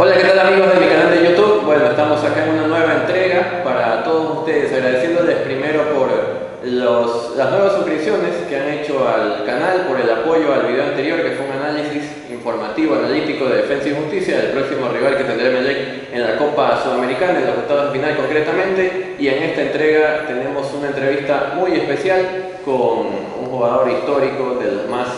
Hola, ¿qué tal amigos de mi canal de YouTube? Bueno, estamos acá en una nueva entrega para todos ustedes, agradeciéndoles primero por las nuevas suscripciones que han hecho al canal, por el apoyo al video anterior que fue un análisis informativo, analítico de Defensa y Justicia del próximo rival que tendrá Emelec en la Copa Sudamericana, en los octavos de final concretamente, y en esta entrega tenemos una entrevista muy especial con un jugador histórico de los más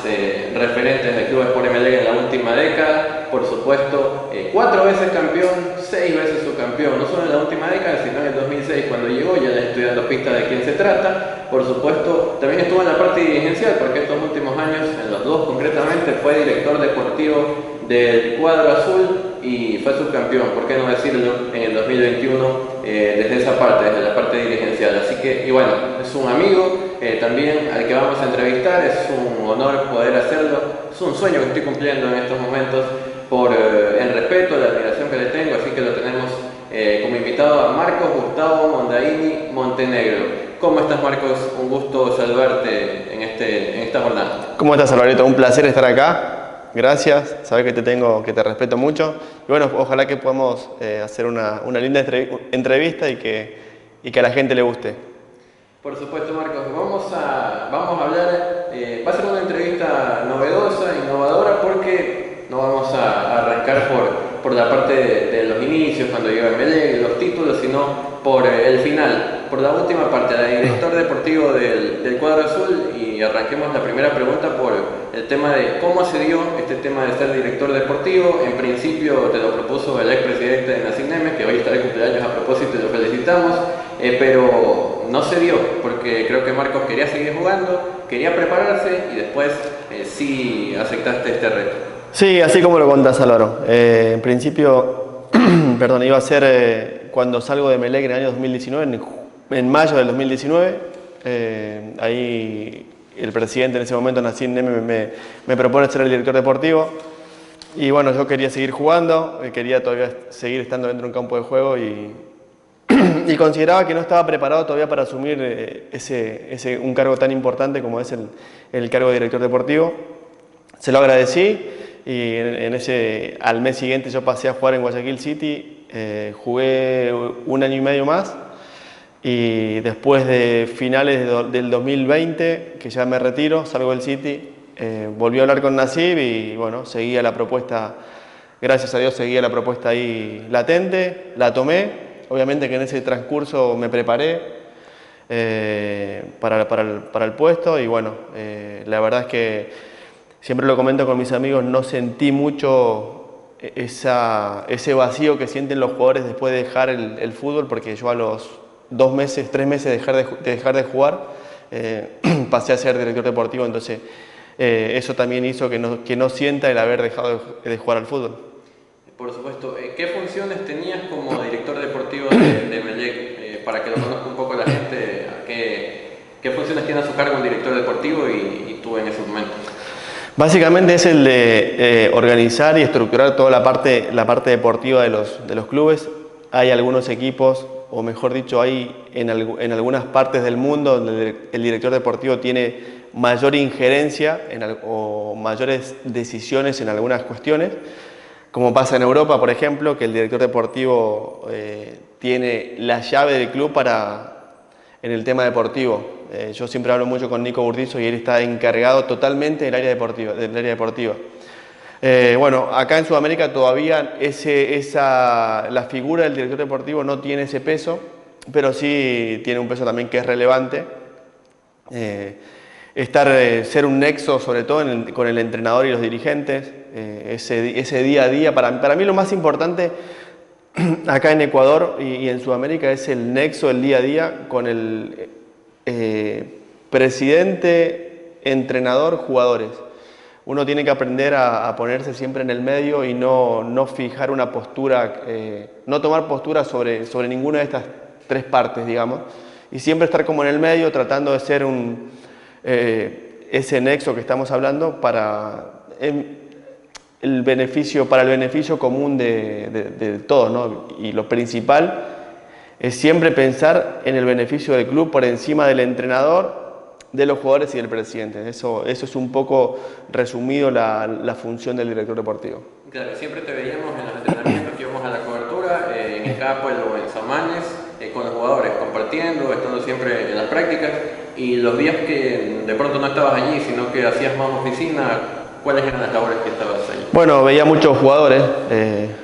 referentes del Club Sport Emelec en la última década, por supuesto 4 veces campeón, 6 veces subcampeón, no solo en la última década, sino en el 2006 cuando llegó, ya les estoy dando pista de quién se trata. Por supuesto, también estuvo en la parte dirigencial, porque estos últimos años, en los dos concretamente, fue director deportivo del cuadro azul y fue subcampeón, por qué no decirlo, en el 2021 desde esa parte, desde la parte dirigencial. Así que, y bueno, es un amigo también al que vamos a entrevistar, es un honor poder hacerlo, es un sueño que estoy cumpliendo en estos momentos por el respeto, la admiración que le tengo, así que lo tenemos como invitado a Marcos Gustavo Mondaini Montenegro. ¿Cómo estás, Marcos? Un gusto saludarte en esta jornada. ¿Cómo estás, Alvarito? Un placer estar acá. Gracias. Sabes que te respeto mucho. Y bueno, ojalá que podamos hacer una linda entrevista y que a la gente le guste. Por supuesto, Marcos. Vamos a hablar, va a ser una entrevista novedosa, innovadora, porque no vamos a arrancar por la parte de los inicios, cuando llega Emelec, los títulos, sino por el final, por la última parte, la director deportivo del cuadro azul. Y arranquemos la primera pregunta por el tema de cómo se dio este tema de ser director deportivo. En principio te lo propuso el expresidente de Nassim Nemes, que hoy está de cumpleaños a propósito y lo felicitamos, pero no se dio, porque creo que Marcos quería seguir jugando, quería prepararse y después sí aceptaste este reto. Sí, así como lo contás, Álvaro. En principio, perdón, iba a ser cuando salgo de Emelec en el año 2019, en mayo del 2019. Ahí el presidente en ese momento, Nassim Nemes, me propone ser el director deportivo. Y bueno, yo quería seguir jugando, quería todavía seguir estando dentro de un campo de juego y consideraba que no estaba preparado todavía para asumir un cargo tan importante como es el cargo de director deportivo. Se lo agradecí y al mes siguiente yo pasé a jugar en Guayaquil City, jugué 1 año y medio más y después de finales del 2020, que ya me retiro, salgo del City, volví a hablar con Nassim y bueno, seguía la propuesta, gracias a Dios seguía la propuesta ahí latente, la tomé. Obviamente que en ese transcurso me preparé para el puesto y bueno, la verdad es que siempre lo comento con mis amigos, no sentí mucho ese vacío que sienten los jugadores después de dejar el fútbol, porque yo a los 2 meses, 3 meses de dejar de jugar, pasé a ser director deportivo, entonces eso también hizo que no sienta el haber dejado de jugar al fútbol. Por supuesto. ¿Qué funciones tenías como director deportivo de Emelec? Para que lo conozca un poco la gente, ¿qué funciones tiene a su cargo un director deportivo y tú en ese momento? Básicamente es el de organizar y estructurar toda la parte deportiva de los clubes. Hay algunos equipos, o mejor dicho, hay en algunas partes del mundo donde el director deportivo tiene mayor injerencia o mayores decisiones en algunas cuestiones. Como pasa en Europa, por ejemplo, que el director deportivo tiene la llave del club en el tema deportivo. Yo siempre hablo mucho con Nico Burdizo y él está encargado totalmente del área deportiva. Bueno, acá en Sudamérica todavía la figura del director deportivo no tiene ese peso, pero sí tiene un peso también que es relevante. Ser un nexo, sobre todo con el entrenador y los dirigentes, ese día a día. Para mí lo más importante acá en Ecuador y en Sudamérica es el nexo, el día a día con el presidente, entrenador, jugadores. Uno tiene que aprender a ponerse siempre en el medio y no fijar una postura, no tomar postura sobre ninguna de estas 3 partes, digamos, y siempre estar como en el medio tratando de ser ese nexo que estamos hablando para el beneficio común de todos, ¿no? Y lo principal es siempre pensar en el beneficio del club por encima del entrenador, de los jugadores y del presidente. Eso es un poco resumido la función del director deportivo. Claro, siempre te veíamos en los entrenamientos Capel o en Samanes con los jugadores, compartiendo, estando siempre en las prácticas, y los días que de pronto no estabas allí, sino que hacías más oficina, ¿cuáles eran las labores que estabas allí? Bueno, veía muchos jugadores.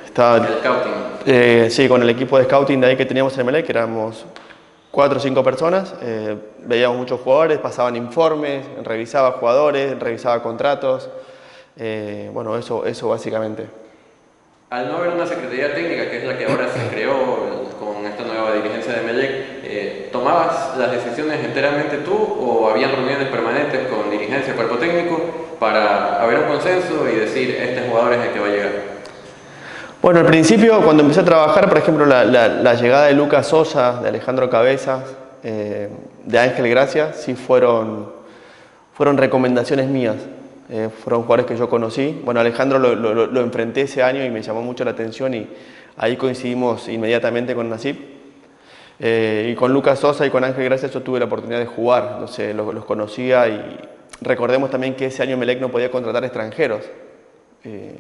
Estaba, El scouting. sí, con el equipo de scouting de ahí que teníamos en Emelec, que éramos 4 o 5 personas. Veíamos muchos jugadores, pasaban informes, revisaba jugadores, revisaba contratos. Bueno, eso básicamente. Al no haber una secretaría técnica, que es la que ahora se creó con esta nueva dirigencia de Emelec, ¿tomabas las decisiones enteramente tú o habían reuniones permanentes con dirigencia, cuerpo técnico, para haber un consenso y decir, este jugador es el que va a llegar? Bueno, al principio, cuando empecé a trabajar, por ejemplo, la llegada de Lucas Sosa, de Alejandro Cabezas, de Ángel Gracia, sí fueron recomendaciones mías. Fueron jugadores que yo conocí. Bueno, Alejandro lo enfrenté ese año y me llamó mucho la atención y ahí coincidimos inmediatamente con Nasib. Y con Lucas Sosa y con Ángel Gracia yo tuve la oportunidad de jugar, entonces los conocía y recordemos también que ese año Emelec no podía contratar extranjeros.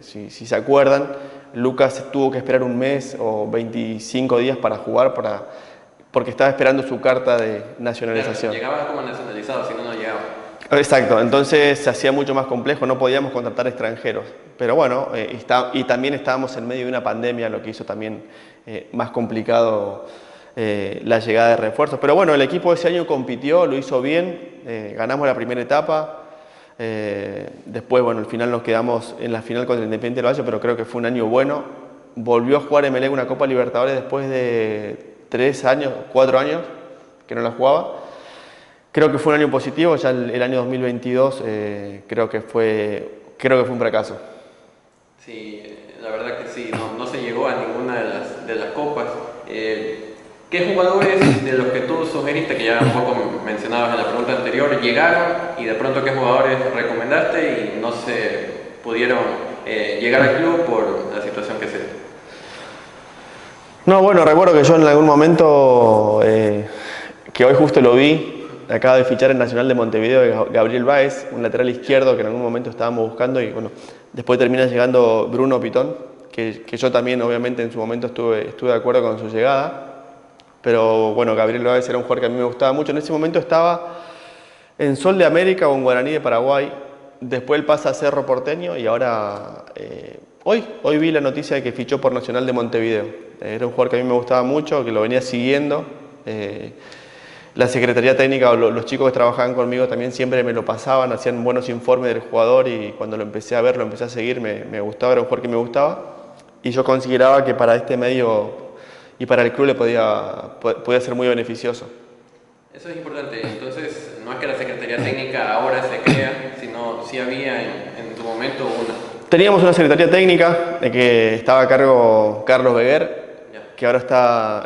Si se acuerdan, Lucas tuvo que esperar un mes o 25 días para jugar porque estaba esperando su carta de nacionalización. Claro, llegaba como nacionalizado, si no, no llegaba. Exacto, entonces se hacía mucho más complejo, no podíamos contratar extranjeros. Pero bueno, y también estábamos en medio de una pandemia, lo que hizo también más complicado la llegada de refuerzos. Pero bueno, el equipo ese año compitió, lo hizo bien, ganamos la primera etapa. Después, bueno, al final nos quedamos en la final contra el Independiente del Valle, pero creo que fue un año bueno. Volvió a jugar Emelec una Copa Libertadores después de 3 años, 4 años que no la jugaba. Creo que fue un año positivo, ya el año 2022 creo que fue un fracaso. Sí, la verdad que sí, no se llegó a ninguna de las copas. ¿Qué jugadores de los que tú sugeriste, que ya un poco mencionabas en la pregunta anterior, llegaron y de pronto qué jugadores recomendaste y no se pudieron llegar al club por la situación que se dio? No, bueno, recuerdo que yo en algún momento, que hoy justo lo vi, acaba de fichar en Nacional de Montevideo Gabriel Báez, un lateral izquierdo que en algún momento estábamos buscando y bueno, después termina llegando Bruno Pitón, que yo también obviamente en su momento estuve de acuerdo con su llegada. Pero bueno, Gabriel Báez era un jugador que a mí me gustaba mucho. En ese momento estaba en Sol de América o en Guaraní de Paraguay. Después él pasa a Cerro Porteño y ahora, hoy vi la noticia de que fichó por Nacional de Montevideo. Era un jugador que a mí me gustaba mucho, que lo venía siguiendo. La Secretaría Técnica o los chicos que trabajaban conmigo también siempre me lo pasaban, hacían buenos informes del jugador y cuando lo empecé a ver, lo empecé a seguir, me gustaba, era un jugador que me gustaba. Y yo consideraba que para este medio y para el club le podía ser muy beneficioso. Eso es importante. Entonces, no es que la Secretaría Técnica ahora se crea, sino sí había en tu momento una. Teníamos una Secretaría Técnica que estaba a cargo Carlos Beguer, que ahora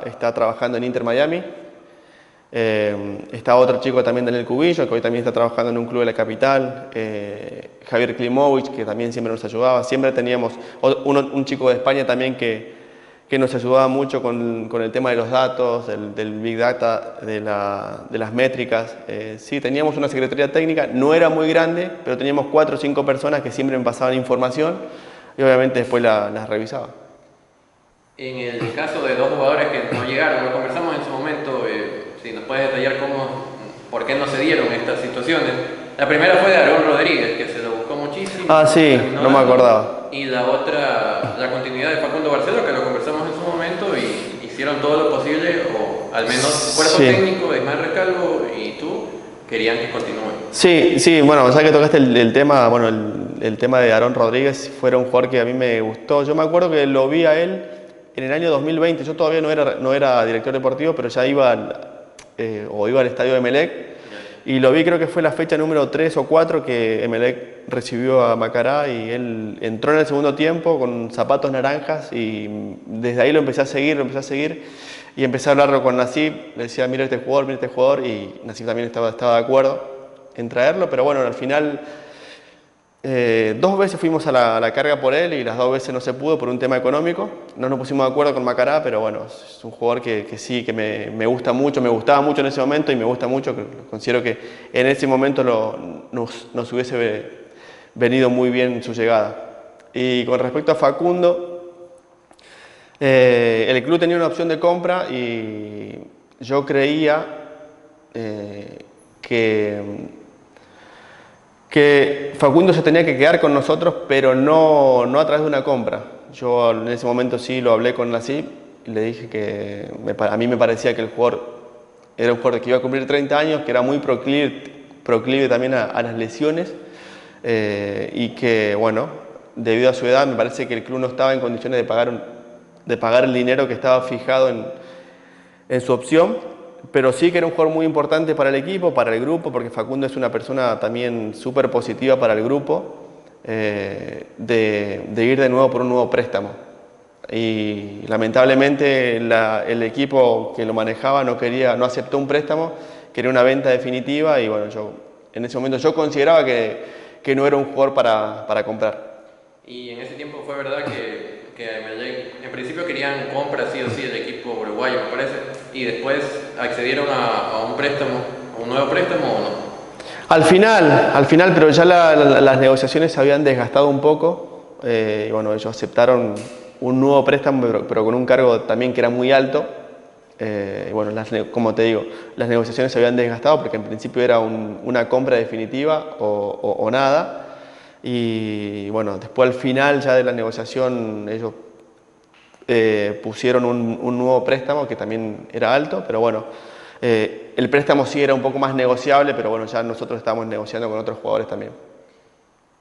está trabajando en Inter Miami. Está otro chico también, Daniel Cubillo, que hoy también está trabajando en un club de la capital. Javier Klimovich, que también siempre nos ayudaba. Siempre teníamos un chico de España también que nos ayudaba mucho con el tema de los datos, del Big Data, de las métricas. Sí, teníamos una secretaría técnica, no era muy grande, pero teníamos 4 o 5 personas que siempre me pasaban información y obviamente después las revisaba. En el caso de 2 jugadores que no llegaron, lo conversamos en su momento, si nos puedes detallar por qué no se dieron estas situaciones. La primera fue de Aarón Rodríguez, que se lo buscó muchísimo. Ah, sí, no me acordaba. Y la otra, la continuidad de Facundo Barceló, que lo conversamos en su momento y hicieron todo lo posible, o al menos cuerpo técnico, Ismael Rescalvo y tú, querían que continúen. Sí, bueno, ya que tocaste el tema, bueno, el tema de Aarón Rodríguez, fue un jugador que a mí me gustó. Yo me acuerdo que lo vi a él en el año 2020, yo todavía no era director deportivo, pero ya iba al estadio de Emelec. Y lo vi, creo que fue la fecha número 3 o 4 que Emelec recibió a Macará y él entró en el segundo tiempo con zapatos naranjas y desde ahí lo empecé a seguir y empecé a hablarlo con Nasib, le decía mira este jugador y Nasib también estaba de acuerdo en traerlo, pero bueno, al final 2 veces fuimos a la carga por él y las 2 veces no se pudo por un tema económico. No nos pusimos de acuerdo con Macará, pero bueno, es un jugador que sí, que me gusta mucho, me gustaba mucho en ese momento y me gusta mucho, que considero que en ese momento nos hubiese venido muy bien su llegada. Y con respecto a Facundo, El club tenía una opción de compra y yo creía que Facundo se tenía que quedar con nosotros, pero no a través de una compra. Yo en ese momento sí lo hablé con Nassib y le dije que a mí me parecía que el jugador era un jugador que iba a cumplir 30 años, que era muy proclive también a las lesiones y que, bueno, debido a su edad me parece que el club no estaba en condiciones de pagar el dinero que estaba fijado en su opción, pero sí que era un jugador muy importante para el equipo, para el grupo, porque Facundo es una persona también súper positiva para el grupo, de ir de nuevo por un nuevo préstamo. Y lamentablemente el equipo que lo manejaba no aceptó un préstamo, quería una venta definitiva y bueno, en ese momento yo consideraba que no era un jugador para comprar. Y en ese tiempo fue verdad que Emelec, en principio querían compra sí o sí el equipo uruguayo, me parece, y después accedieron a un préstamo, a un nuevo préstamo o no. Al final, pero ya las negociaciones se habían desgastado un poco y bueno, ellos aceptaron un nuevo préstamo, pero con un cargo también que era muy alto. Y bueno, como te digo, las negociaciones se habían desgastado porque en principio era una compra definitiva o nada. Y bueno, después al final ya de la negociación ellos pusieron un nuevo préstamo que también era alto, pero bueno, el préstamo sí era un poco más negociable, pero bueno, ya nosotros estábamos negociando con otros jugadores también.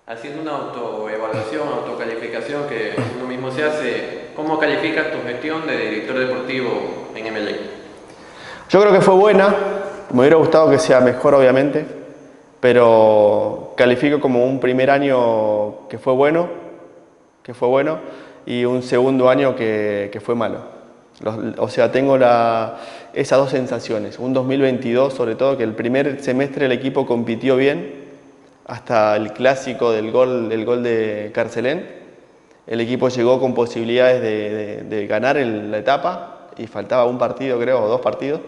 Haciendo una autoevaluación, autocalificación que uno mismo se hace, ¿cómo calificas tu gestión de director deportivo en Emelec? Yo creo que fue buena, me hubiera gustado que sea mejor obviamente, pero califico como un primer año que fue bueno y un segundo año que fue malo. O sea, tengo esas dos sensaciones, un 2022 sobre todo, que el primer semestre el equipo compitió bien, hasta el clásico el gol de Carcelén. El equipo llegó con posibilidades de ganar la etapa y faltaba un partido, creo, o dos partidos.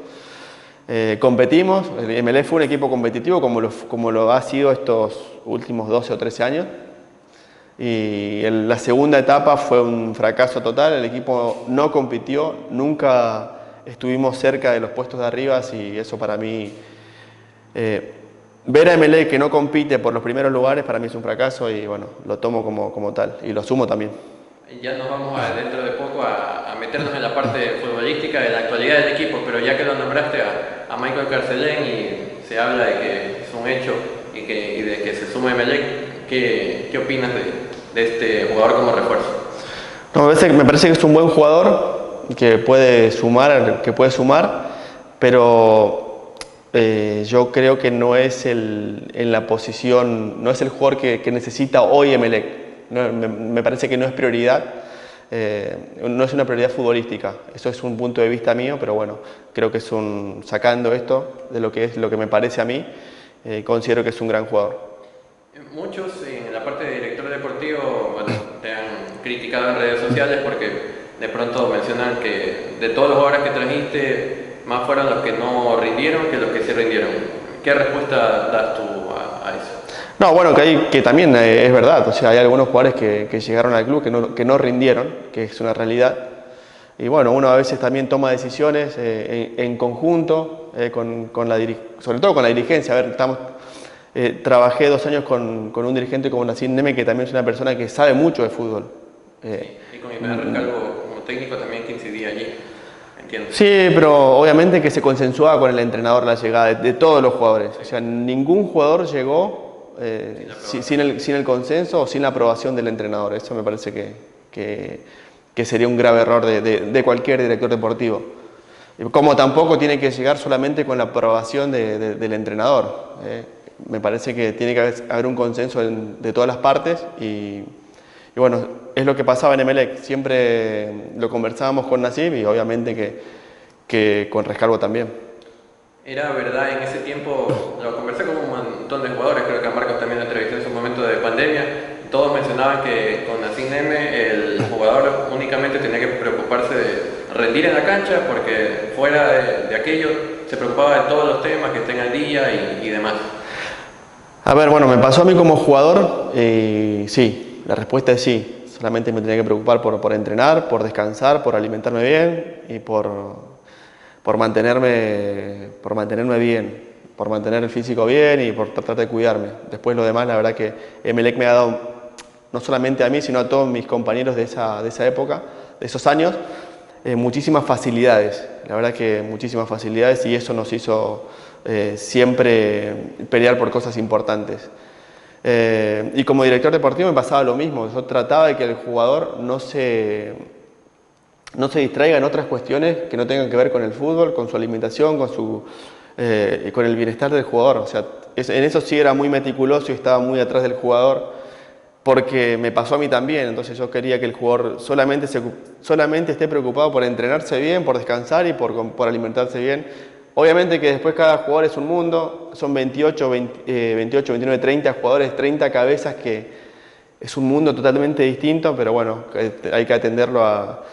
Competimos, el Emelec fue un equipo competitivo como lo ha sido estos últimos 12 o 13 años. Y la segunda etapa fue un fracaso total, el equipo no compitió, nunca estuvimos cerca de los puestos de arriba y eso para mí... ver a Emelec que no compite por los primeros lugares para mí es un fracaso y bueno, lo tomo como tal y lo asumo también. Ya nos vamos dentro de poco a meternos en la parte futbolística de la actualidad del equipo, pero ya que lo nombraste a Michael Carcelén y se habla de que es un hecho y de que se suma Emelec, ¿qué opinas de este jugador como refuerzo? No, me parece que es un buen jugador que puede sumar, pero yo creo que no es en la posición, no es el jugador que necesita hoy Emelec. No, me parece que no es prioridad, no es una prioridad futbolística. Eso es un punto de vista mío, pero bueno, creo que sacando esto de lo que me parece a mí, considero que es un gran jugador. Muchos en la parte de director deportivo, bueno, te han criticado en redes sociales porque de pronto mencionan que de todos los jugadores que trajiste, más fueron los que no rindieron que los que sí rindieron. ¿Qué respuesta das tú a eso? No, bueno, que también es verdad, o sea, hay algunos jugadores que llegaron al club que no rindieron, que es una realidad. Y bueno, uno a veces también toma decisiones en conjunto, sobre todo con la dirigencia. A ver, trabajé 2 años con un dirigente como Nassib Neme, que también es una persona que sabe mucho de fútbol. Y con Ismael Recalvo como técnico también que incidía allí, entiendo. Sí, pero obviamente que se consensuaba con el entrenador la llegada de todos los jugadores. O sea, ningún jugador llegó sin el consenso o sin la aprobación del entrenador. Eso me parece que sería un grave error de cualquier director deportivo. Como tampoco tiene que llegar solamente con la aprobación del entrenador. Me parece que tiene que haber un consenso de todas las partes y bueno, es lo que pasaba en Emelec. Siempre lo conversábamos con Nassib y obviamente que con Rescalvo también. Era verdad, en ese tiempo lo conversé con un montón de jugadores, creo que a Marcos también lo entrevisté en su momento de pandemia. Todos mencionaban que con Nassib Neme el jugador únicamente tenía que preocuparse de rendir en la cancha porque fuera de aquello se preocupaba de todos los temas que estén al día y demás. A ver, bueno, me pasó a mí como jugador, sí, la respuesta es sí. Solamente me tenía que preocupar por entrenar, por descansar, por alimentarme bien y por mantenerme bien, por mantener el físico bien y por tratar de cuidarme. Después lo demás, la verdad que Emelec me ha dado, no solamente a mí, sino a todos mis compañeros de esa época, de esos años, muchísimas facilidades. La verdad que muchísimas facilidades y eso nos hizo siempre pelear por cosas importantes. Y como director deportivo me pasaba lo mismo. Yo trataba de que el jugador no se distraiga en otras cuestiones que no tengan que ver con el fútbol, con su alimentación, con el bienestar del jugador. O sea, en eso sí era muy meticuloso y estaba muy atrás del jugador, porque me pasó a mí también. Entonces yo quería que el jugador solamente esté preocupado por entrenarse bien, por descansar y por alimentarse bien. Obviamente que después cada jugador es un mundo, son 28, 29, 30 jugadores, 30 cabezas, que es un mundo totalmente distinto, pero bueno, hay que atenderlo a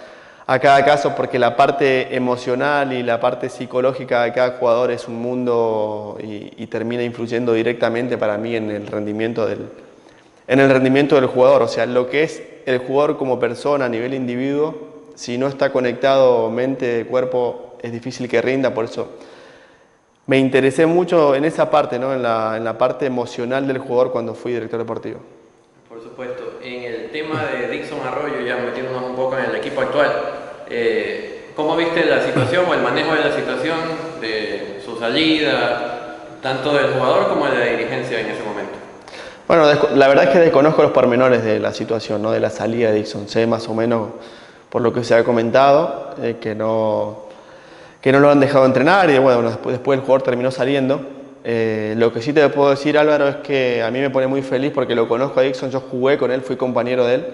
cada caso, porque la parte emocional y la parte psicológica de cada jugador es un mundo y termina influyendo directamente para mí en el rendimiento del jugador. O sea, lo que es el jugador como persona a nivel individuo, si no está conectado mente, cuerpo, es difícil que rinda. Por eso me interesé mucho en esa parte, ¿no? en la parte emocional del jugador cuando fui director deportivo. Por supuesto. En el tema de Dixon Arroyo, ya metiéndonos un poco en el equipo actual, ¿cómo viste la situación o el manejo de la situación de su salida, tanto del jugador como de la dirigencia en ese momento? Bueno, la verdad es que desconozco los pormenores de la situación, ¿no? De la salida de Dixon. Sé más o menos, por lo que se ha comentado, que no lo han dejado entrenar y bueno, después el jugador terminó saliendo. Lo que sí te puedo decir, Álvaro, es que a mí me pone muy feliz porque lo conozco a Dixon, yo jugué con él, fui compañero de él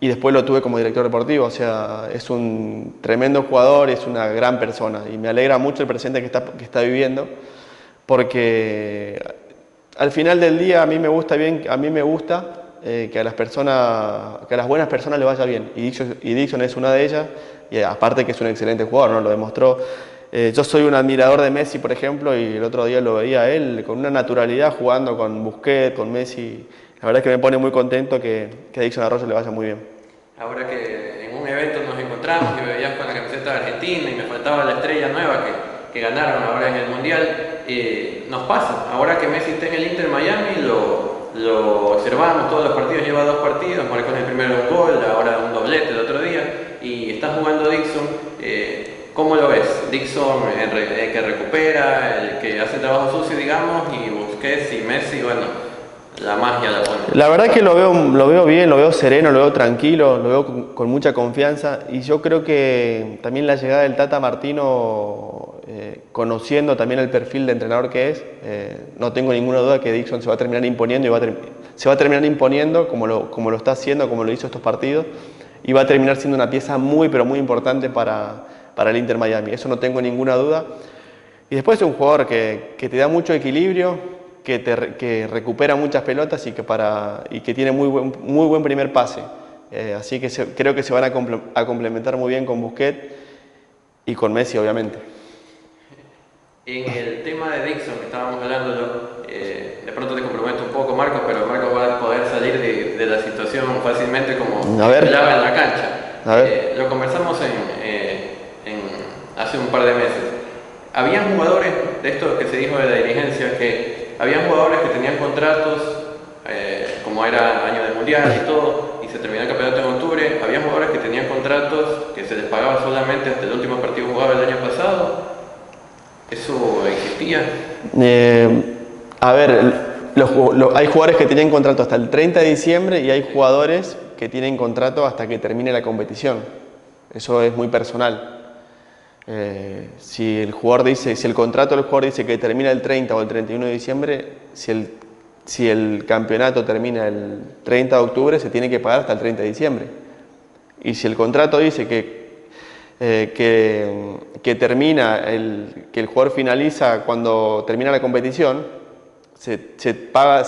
y después lo tuve como director deportivo. O sea, es un tremendo jugador, es una gran persona y me alegra mucho el presente que está viviendo, porque al final del día a mí me gusta que a las buenas personas les vaya bien, y Dixon es una de ellas, y aparte que es un excelente jugador, ¿no? Lo demostró. Yo soy un admirador de Messi, por ejemplo, y el otro día lo veía a él con una naturalidad jugando con Busquets, con Messi. La verdad es que me pone muy contento que a Dixon Arroyo le vaya muy bien. Ahora que en un evento nos encontramos y me veías con la camiseta de Argentina y me faltaba la estrella nueva que ganaron ahora en el Mundial, nos pasa. Ahora que Messi está en el Inter Miami, lo observamos todos los partidos, lleva 2 partidos, marcó en el primero un gol, ahora un doblete el otro día, y está jugando Dixon. ¿Cómo lo ves? Dixon, el que recupera, el que hace trabajo sucio, digamos, y Busquets y Messi, bueno, la magia la pone. La verdad que lo veo bien, lo veo sereno, lo veo tranquilo, lo veo con mucha confianza, y yo creo que también la llegada del Tata Martino, conociendo también el perfil de entrenador que es, no tengo ninguna duda que Dixon se va a terminar imponiendo como lo está haciendo, como lo hizo estos partidos, y va a terminar siendo una pieza muy, pero muy importante para el Inter Miami. Eso no tengo ninguna duda. Y después es un jugador que te da mucho equilibrio, que recupera muchas pelotas y que tiene muy buen primer pase. Así que creo que se van a complementar muy bien con Busquets y con Messi, obviamente. En el tema de Dixon, que estábamos hablando, de pronto te comprometo un poco, Marcos, pero Marcos va a poder salir de la situación fácilmente como hablaba en la cancha. Lo conversamos hace un par de meses. Habían jugadores, de esto que se dijo de la dirigencia, que habían jugadores que tenían contratos, como era año del Mundial y todo, y se terminó el campeonato en octubre. Había jugadores que tenían contratos que se les pagaba solamente hasta el último partido jugado el año pasado. ¿Eso existía? A ver, hay jugadores que tenían contrato hasta el 30 de diciembre y hay jugadores que tienen contrato hasta que termine la competición. Eso es muy personal. Si el contrato del jugador dice que termina el 30 o el 31 de diciembre, si el campeonato termina el 30 de octubre, se tiene que pagar hasta el 30 de diciembre. Y si el contrato dice que el jugador finaliza cuando termina la competición, se paga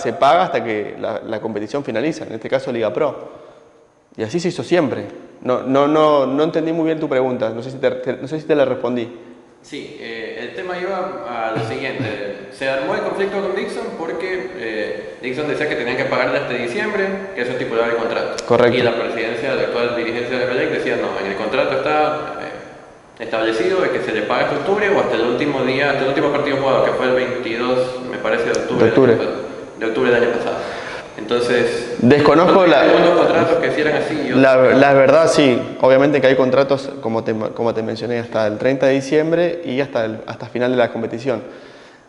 hasta que la competición finaliza, en este caso Liga Pro. Y así se hizo siempre. No entendí muy bien tu pregunta, no sé si te la respondí. Sí, el tema iba a lo siguiente. se armó el conflicto con Dixon porque Dixon decía que tenían que pagarle hasta diciembre, que eso estipulaba el contrato. Correcto. Y la presidencia, la actual dirigencia de Emelec decía no, en el contrato está establecido de que se le paga hasta octubre o hasta el último día, hasta el último partido jugado, que fue el 22, me parece, de octubre. De octubre del año pasado. Entonces, desconozco algunos contratos que hicieran así. La verdad, sí. Obviamente que hay contratos, como te mencioné, hasta el 30 de diciembre y hasta final de la competición.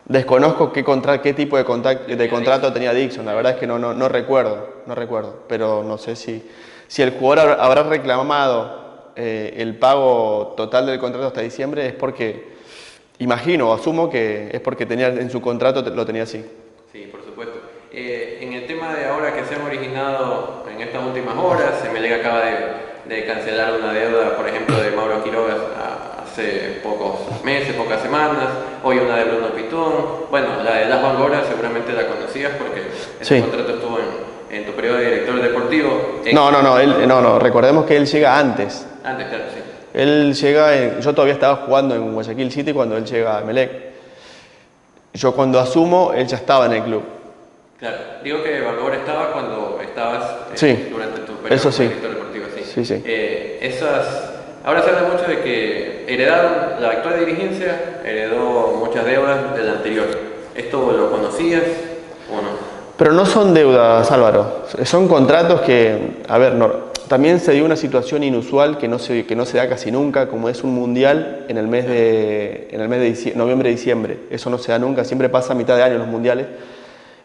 Desconozco qué tipo de contrato tenía Dixon. La verdad es que no recuerdo. Pero no sé si el jugador habrá reclamado el pago total del contrato hasta diciembre, es porque, imagino o asumo que es porque tenía en su contrato, lo tenía así. Sí, por supuesto. En el tema de ahora que se han originado en estas últimas horas, Emelec acaba de cancelar una deuda, por ejemplo, de Mauro Quiroga hace pocos meses, pocas semanas. Hoy una de Bruno Pitón. Bueno, la de Las Bangora seguramente la conocías porque ese contrato estuvo en tu periodo de director deportivo. No, recordemos que él llega antes. Antes, claro, sí. Él llega, yo todavía estaba jugando en Guayaquil City cuando él llega a Emelec. Yo cuando asumo, él ya estaba en el club. Claro, digo que Bangora estaba cuando estabas durante tu periodo eso sí. de director deportivo. Sí. Ahora se habla mucho de que heredaron, la actual dirigencia heredó muchas deudas del anterior. ¿Esto lo conocías o no? Pero no son deudas, Álvaro. Son contratos que, a ver, también se dio una situación inusual que no se da casi nunca, como es un mundial en el mes de noviembre-diciembre. Eso no se da nunca, siempre pasa a mitad de año los mundiales.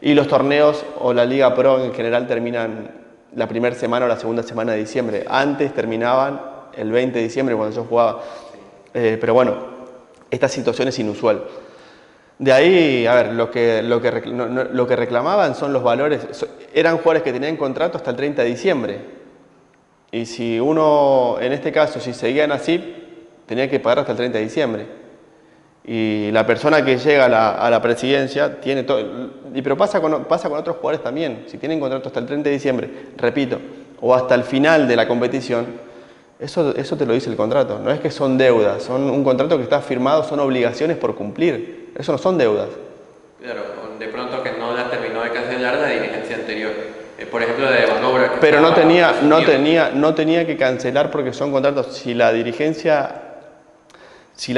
Y los torneos o la Liga Pro en general terminan la primera semana o la segunda semana de diciembre. Antes terminaban el 20 de diciembre cuando yo jugaba. Pero bueno, esta situación es inusual. De ahí, a ver, lo que reclamaban son los valores. Eran jugadores que tenían contrato hasta el 30 de diciembre. Y si uno, en este caso, si seguían así, tenía que pagar hasta el 30 de diciembre. Y la persona que llega a la presidencia tiene todo. Pero pasa con otros jugadores también. Si tienen contrato hasta el 30 de diciembre, repito, o hasta el final de la competición, eso te lo dice el contrato. No es que son deudas, son un contrato que está firmado, son obligaciones por cumplir. Eso no son deudas. Claro, de pronto que no las terminó de cancelar la dirigencia anterior. Por ejemplo, la de Bangora. Pero no tenía que cancelar porque son contratos. Si la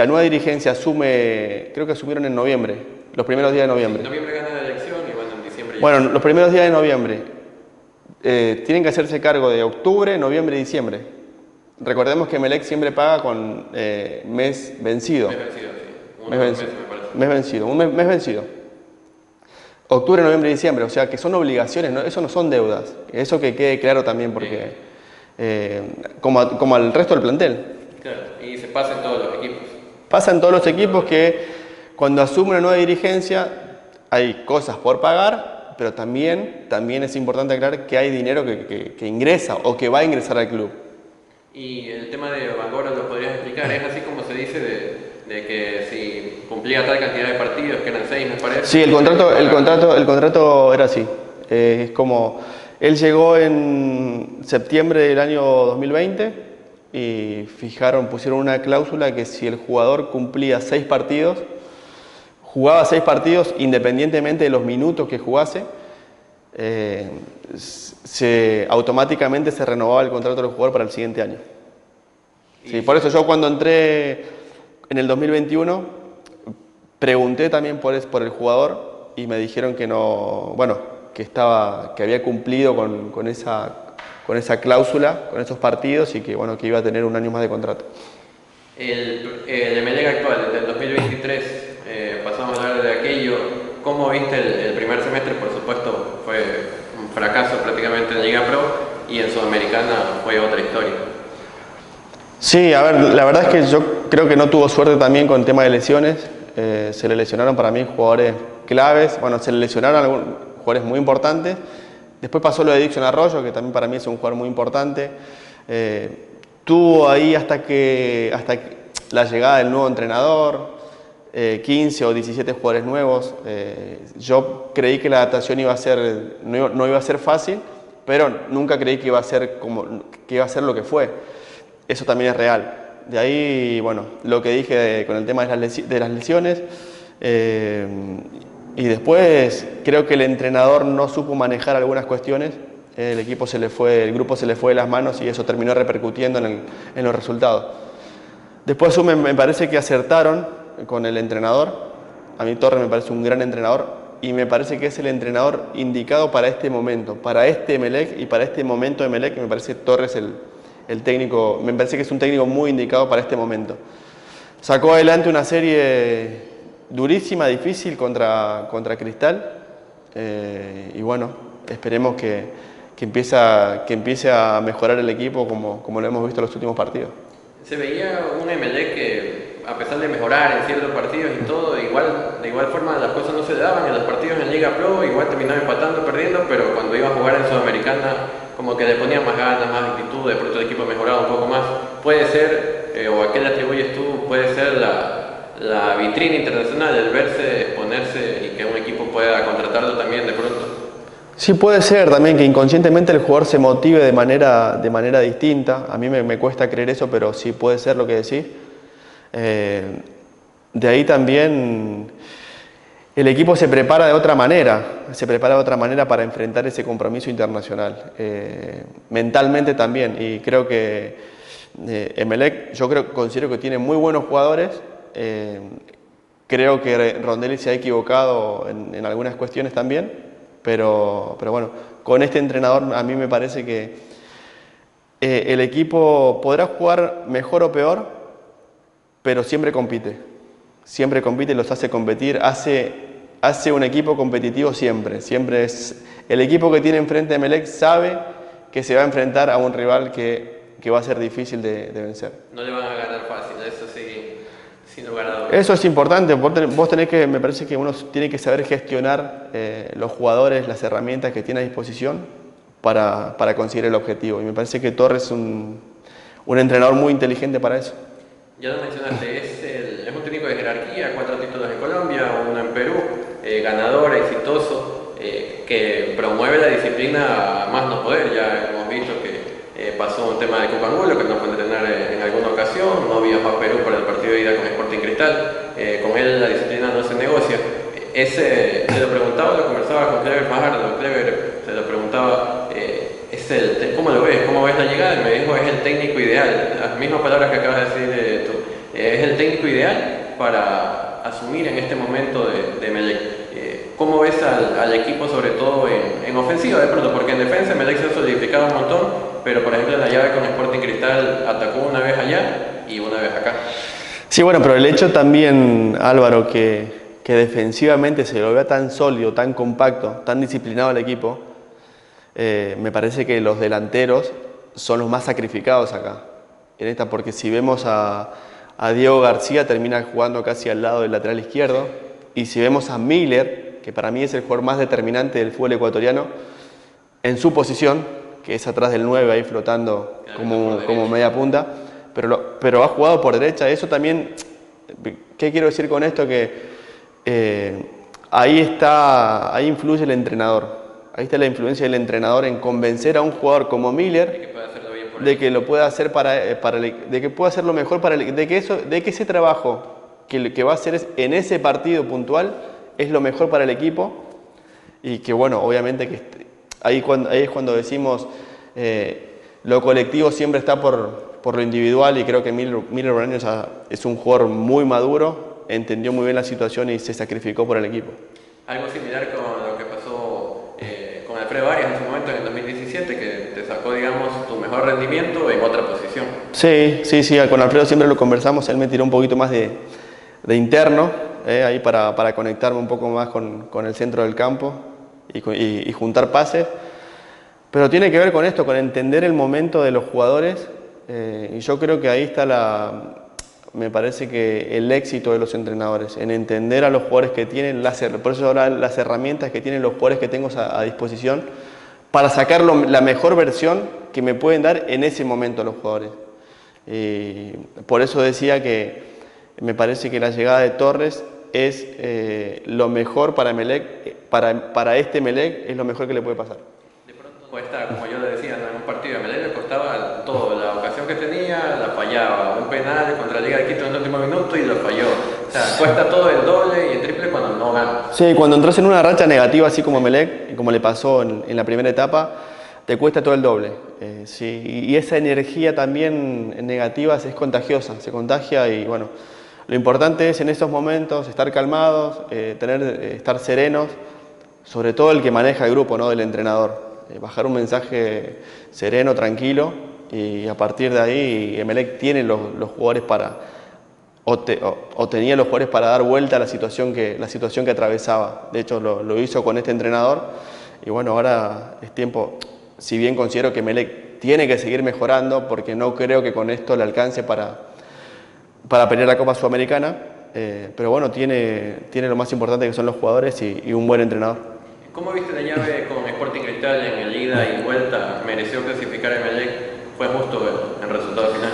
nueva dirigencia asume, creo que asumieron en noviembre, los primeros días de noviembre. En noviembre gana la elección y bueno, en diciembre. Bueno, los primeros días de noviembre tienen que hacerse cargo de octubre, noviembre y diciembre. Recordemos que Emelec siempre paga con mes vencido. Mes vencido. Octubre, noviembre y diciembre, o sea que son obligaciones, eso no son deudas. Eso que quede claro también porque como al resto del plantel. Claro, y se pasa en todos los equipos. Pasa en todos los equipos que cuando asume una nueva dirigencia hay cosas por pagar, pero también es importante aclarar que hay dinero que ingresa o que va a ingresar al club. Y el tema de Bangora lo podrías explicar, es así como se dice de que si cumplía tal cantidad de partidos, que eran 6 me parece. Sí, el contrato era así. Es como, él llegó en septiembre del año 2020 y pusieron una cláusula que si el jugador cumplía 6 partidos, jugaba 6 partidos independientemente de los minutos que jugase, automáticamente se renovaba el contrato del jugador para el siguiente año. Sí, por eso yo cuando entré en el 2021 pregunté también por el jugador y me dijeron que no, bueno, que había cumplido con esa cláusula, con esos partidos y que bueno, que iba a tener un año más de contrato. El Emelec actual, del 2023, pasamos a hablar de aquello. ¿Cómo viste el primer semestre? Por supuesto, fue un fracaso prácticamente en Liga Pro y en Sudamericana fue otra historia. Sí, a ver, la verdad es que yo creo que no tuvo suerte también con el tema de lesiones. Se le lesionaron para mí jugadores claves, bueno, se le lesionaron algunos jugadores muy importantes. Después pasó lo de Dixon Arroyo, que también para mí es un jugador muy importante. Tuvo ahí hasta la llegada del nuevo entrenador, 15 o 17 jugadores nuevos. Yo creí que la adaptación no iba a ser fácil, pero nunca creí que iba a ser lo que fue. Eso también es real. De ahí, bueno, lo que dije con el tema de las lesiones, Y después creo que el entrenador no supo manejar algunas cuestiones, el grupo se le fue de las manos y eso terminó repercutiendo en los resultados. Después me parece que acertaron con el entrenador. A mí Torres me parece un gran entrenador y me parece que es el entrenador indicado para este momento, para este Emelec y para este momento de Emelec. Me parece Torres el técnico, me parece que es un técnico muy indicado para este momento. Sacó adelante una serie durísima, difícil contra Cristal y bueno, esperemos que empiece a mejorar el equipo como lo hemos visto en los últimos partidos. Se veía un Emelec que, a pesar de mejorar en ciertos partidos y todo, de igual forma las cosas no se daban en los partidos en Liga Pro, igual terminaba empatando, perdiendo, pero cuando iba a jugar en Sudamericana como que le ponían más ganas, más actitud, de pronto el equipo mejoraba un poco más. Puede ser, o a qué le atribuyes tú, puede ser la vitrina internacional, el verse, exponerse y que un equipo pueda contratarlo también de pronto. Sí, puede ser también que inconscientemente el jugador se motive de manera distinta. A mí me cuesta creer eso, pero sí puede ser lo que decís. De ahí también el equipo se prepara de otra manera para enfrentar ese compromiso internacional. Mentalmente también, y creo que Emelec, considero que tiene muy buenos jugadores. Creo que Rondelli se ha equivocado en algunas cuestiones también. Pero bueno, con este entrenador a mí me parece que el equipo podrá jugar mejor o peor, pero siempre compite y los hace competir, hace un equipo competitivo siempre es el equipo que tiene enfrente de Emelec sabe que se va a enfrentar a un rival que va a ser difícil de vencer. No le van a ganar fácil, eso sí. Eso es importante, vos tenés que, me parece que uno tiene que saber gestionar los jugadores, las herramientas que tiene a disposición para conseguir el objetivo. Y me parece que Torres es un entrenador muy inteligente para eso. Ya lo mencionaste, es un técnico de jerarquía, 4 títulos en Colombia, 1 en Perú, ganador, exitoso, que promueve la disciplina a más no poder. Ya hemos visto que pasó un tema de Copa Angulo, que no puede entrenar en alguna ocasión, no viajó a Perú para el partido de ida con Sporting Cristal, con él la disciplina no se negocia. Se lo preguntaba, lo conversaba con Clever Fajardo, se lo preguntaba, ¿cómo lo ves? ¿Cómo ves la llegada? Y me dijo, es el técnico ideal, las mismas palabras que acabas de decir tú, es el técnico ideal para asumir en este momento de Emelec. ¿Cómo ves al equipo, sobre todo en ofensiva de pronto? Porque en defensa Emelec se ha solidificado un montón, pero por ejemplo en la llave con Sporting Cristal atacó una vez allá y una vez acá. Sí, bueno, pero el hecho también, Álvaro, que defensivamente se lo vea tan sólido, tan compacto, tan disciplinado el equipo, me parece que los delanteros son los más sacrificados acá, porque si vemos a Diego García termina jugando casi al lado del lateral izquierdo, y si vemos a Miller, que para mí es el jugador más determinante del fútbol ecuatoriano, en su posición, que es atrás del 9 ahí flotando como media punta, pero ha jugado por derecha. Eso también, ¿qué quiero decir con esto? Que ahí influye el entrenador. Ahí está la influencia del entrenador en convencer a un jugador como Miller de que lo pueda hacer de que pueda hacerlo mejor de que ese trabajo que va a hacer en ese partido puntual es lo mejor para el equipo, y que bueno, obviamente que ahí es cuando decimos lo colectivo siempre está por lo individual, y creo que Miller Bolaños es un jugador muy maduro, entendió muy bien la situación y se sacrificó por el equipo. Algo similar con lo que pasó con Alfredo Arias en su momento en el 2017, que te sacó, digamos, tu mejor rendimiento en otra posición. Sí, con Alfredo siempre lo conversamos, él me tiró un poquito más de interno, ahí para conectarme un poco más con el centro del campo y juntar pases, pero tiene que ver con esto, con entender el momento de los jugadores, y yo creo que ahí está me parece que el éxito de los entrenadores, en entender a los jugadores que tienen, por eso ahora las herramientas que tienen los jugadores que tengo a disposición, para sacar la mejor versión que me pueden dar en ese momento los jugadores. Y por eso decía que me parece que la llegada de Torres es lo mejor para Emelec, para este Emelec es lo mejor que le puede pasar. De pronto cuesta, como yo le decía, en un partido a Emelec le costaba todo, la ocasión que tenía la fallaba, un penal contra la Liga de Quito en el último minuto y lo falló. O sea, cuesta todo el doble y el triple cuando no gana. Sí, cuando entras en una racha negativa, así como Emelec, como le pasó en la primera etapa, te cuesta todo el doble. Sí, y esa energía también negativa es contagiosa, se contagia y bueno, lo importante es en esos momentos estar calmados, estar serenos, sobre todo el que maneja el grupo, ¿no? Del entrenador. Bajar un mensaje sereno, tranquilo y a partir de ahí Emelec tiene los jugadores para, o tenía los jugadores para dar vuelta a la situación que atravesaba. De hecho lo hizo con este entrenador y bueno, ahora es tiempo, si bien considero que Emelec tiene que seguir mejorando porque no creo que con esto le alcance para pelear la Copa Sudamericana, pero bueno, tiene lo más importante que son los jugadores y un buen entrenador. ¿Cómo viste la llave con Sporting Cristal en el ida y vuelta? ¿Mereció clasificar a Emelec? ¿Fue justo el resultado final?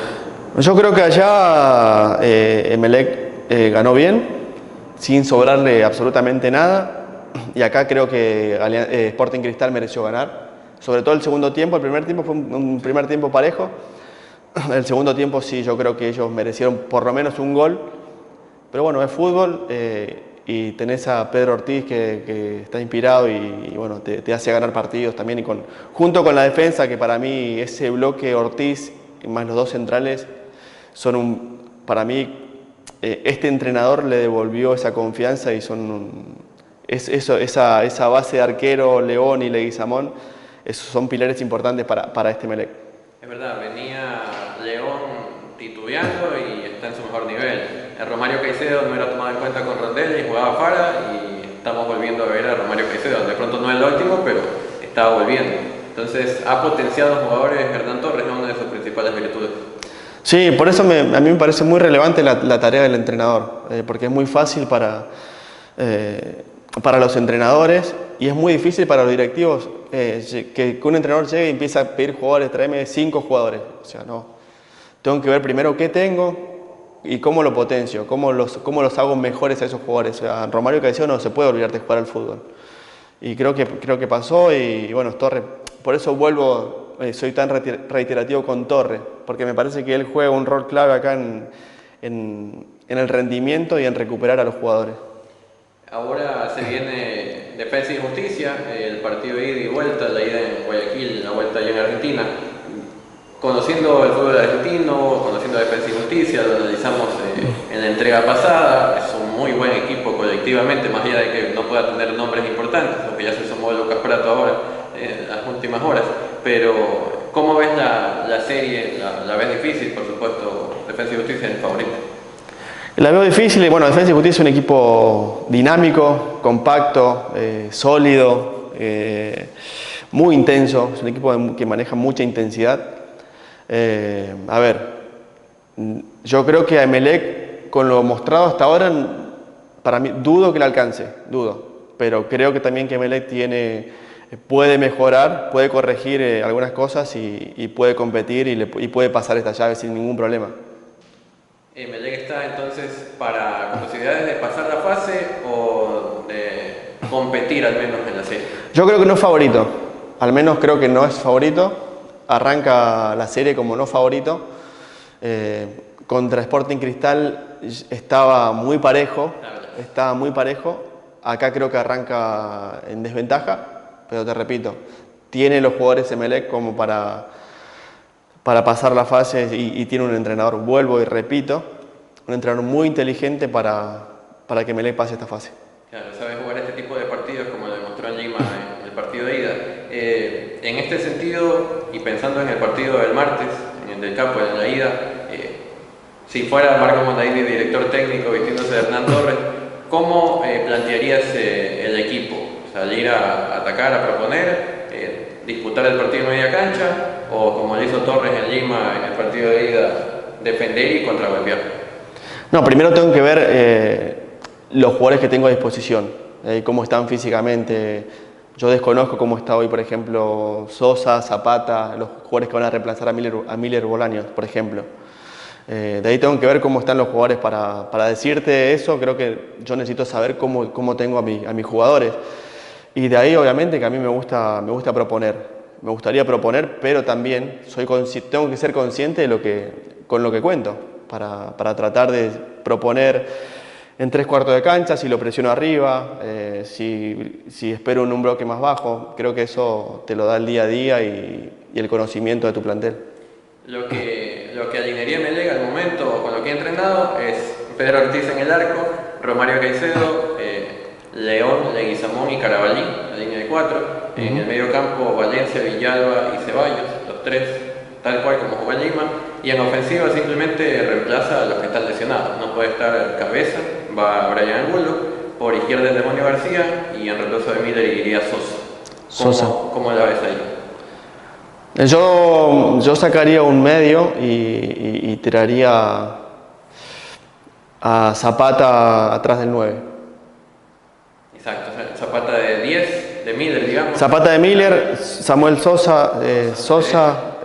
Yo creo que allá Emelec ganó bien, sin sobrarle absolutamente nada. Y acá creo que Sporting Cristal mereció ganar. Sobre todo el segundo tiempo. El primer tiempo fue un primer tiempo parejo. El segundo tiempo sí, yo creo que ellos merecieron por lo menos un gol. Pero bueno, es fútbol. Y tenés a Pedro Ortiz que está inspirado y bueno, te hace ganar partidos también. Junto con la defensa, que para mí ese bloque Ortiz más los dos centrales son para mí, este entrenador le devolvió esa confianza y esa base de arquero, León y Leguizamón, esos son pilares importantes para este Emelec. Es verdad, venía León titubeando y está en su mejor nivel. El Romario Caicedo no era tomado en cuenta con Rondelli y jugaba Fara y estamos volviendo a ver a Romario Caicedo. De pronto no es el último, pero estaba volviendo. Entonces ha potenciado a los jugadores Hernán Torres, una de sus principales virtudes. Sí, por eso a mí me parece muy relevante la tarea del entrenador, porque es muy fácil para los entrenadores y es muy difícil para los directivos que un entrenador llegue y empiece a pedir jugadores, tráeme 5 jugadores. O sea, no. Tengo que ver primero qué tengo y cómo lo potencio, cómo los hago mejores a esos jugadores. O sea, Romario Caicedo no se puede olvidar de jugar al fútbol. Y creo que pasó y bueno, Torres, por eso vuelvo, soy tan reiterativo con Torres, porque me parece que él juega un rol clave acá en el rendimiento y en recuperar a los jugadores. Ahora se viene Defensa y Justicia, el partido de ida y vuelta, la ida en Guayaquil, la vuelta allá en Argentina. Conociendo el fútbol argentino, conociendo Defensa y Justicia, lo analizamos en la entrega pasada, es un muy buen equipo colectivamente, más allá de que no pueda tener nombres importantes, aunque ya se sumó Lucas Prato ahora, en las últimas horas. Pero, ¿cómo ves la serie? La ves difícil, por supuesto, Defensa y Justicia es el favorito. La veo difícil y bueno, Defensa y Justicia es un equipo dinámico, compacto, sólido, muy intenso, es un equipo que maneja mucha intensidad. A ver, yo creo que a Emelec, con lo mostrado hasta ahora, para mí, dudo que le alcance, pero creo que también que Emelec puede mejorar, puede corregir algunas cosas y puede competir y puede pasar esta llave sin ningún problema. ¿Emelec está entonces con posibilidades de pasar la fase o de competir al menos en la serie? Yo creo que no es favorito, al menos creo que no es favorito. Arranca la serie como no favorito. Contra Sporting Cristal estaba muy parejo. Acá creo que arranca en desventaja, pero te repito, tiene los jugadores Emelec como para pasar la fase y tiene un entrenador, vuelvo y repito, un entrenador muy inteligente para que Emelec pase esta fase. Claro, sabe jugar este tipo de partidos como lo demostró en Lima en el partido de ida. En este sentido, y pensando en el partido del martes, en el del campo, en la ida, si fuera Marco Mondaini director técnico vistiéndose de Hernán Torres, ¿cómo plantearías el equipo? ¿Salir a atacar, a proponer, disputar el partido en media cancha o como lo hizo Torres en Lima en el partido de ida, defender y contragolpear? No, primero tengo que ver los jugadores que tengo a disposición, cómo están físicamente. Yo desconozco cómo está hoy, por ejemplo, Sosa, Zapata, los jugadores que van a reemplazar a Miller Bolaños, por ejemplo. De ahí tengo que ver cómo están los jugadores para decirte eso. Creo que yo necesito saber cómo tengo a mis jugadores. Y de ahí, obviamente, que a mí me gusta proponer. Me gustaría proponer, pero también tengo que ser consciente con lo que cuento. para tratar de proponer en 3/4 de cancha, si lo presiono arriba, si espero en un bloque más bajo. Creo que eso te lo da el día a día y el conocimiento de tu plantel. Lo que alinearía Emelec al momento con lo que he entrenado es Pedro Ortiz en el arco, Romario Caicedo, León, Leguizamón y Carabalí, la línea de 4. En el medio campo Valencia, Villalba y Ceballos, los tres, tal cual como jugó en Lima. Y en ofensiva simplemente reemplaza a los que están lesionados. No puede estar Cabeza, va Brian Angulo, por izquierda el Demonio García y en reemplazo de Miller iría Sosa. ¿Cómo la ves ahí? Yo sacaría un medio y tiraría a Zapata atrás del 9. Exacto, Zapata de 10, de Miller, digamos. Zapata de Miller, Samuel Sosa,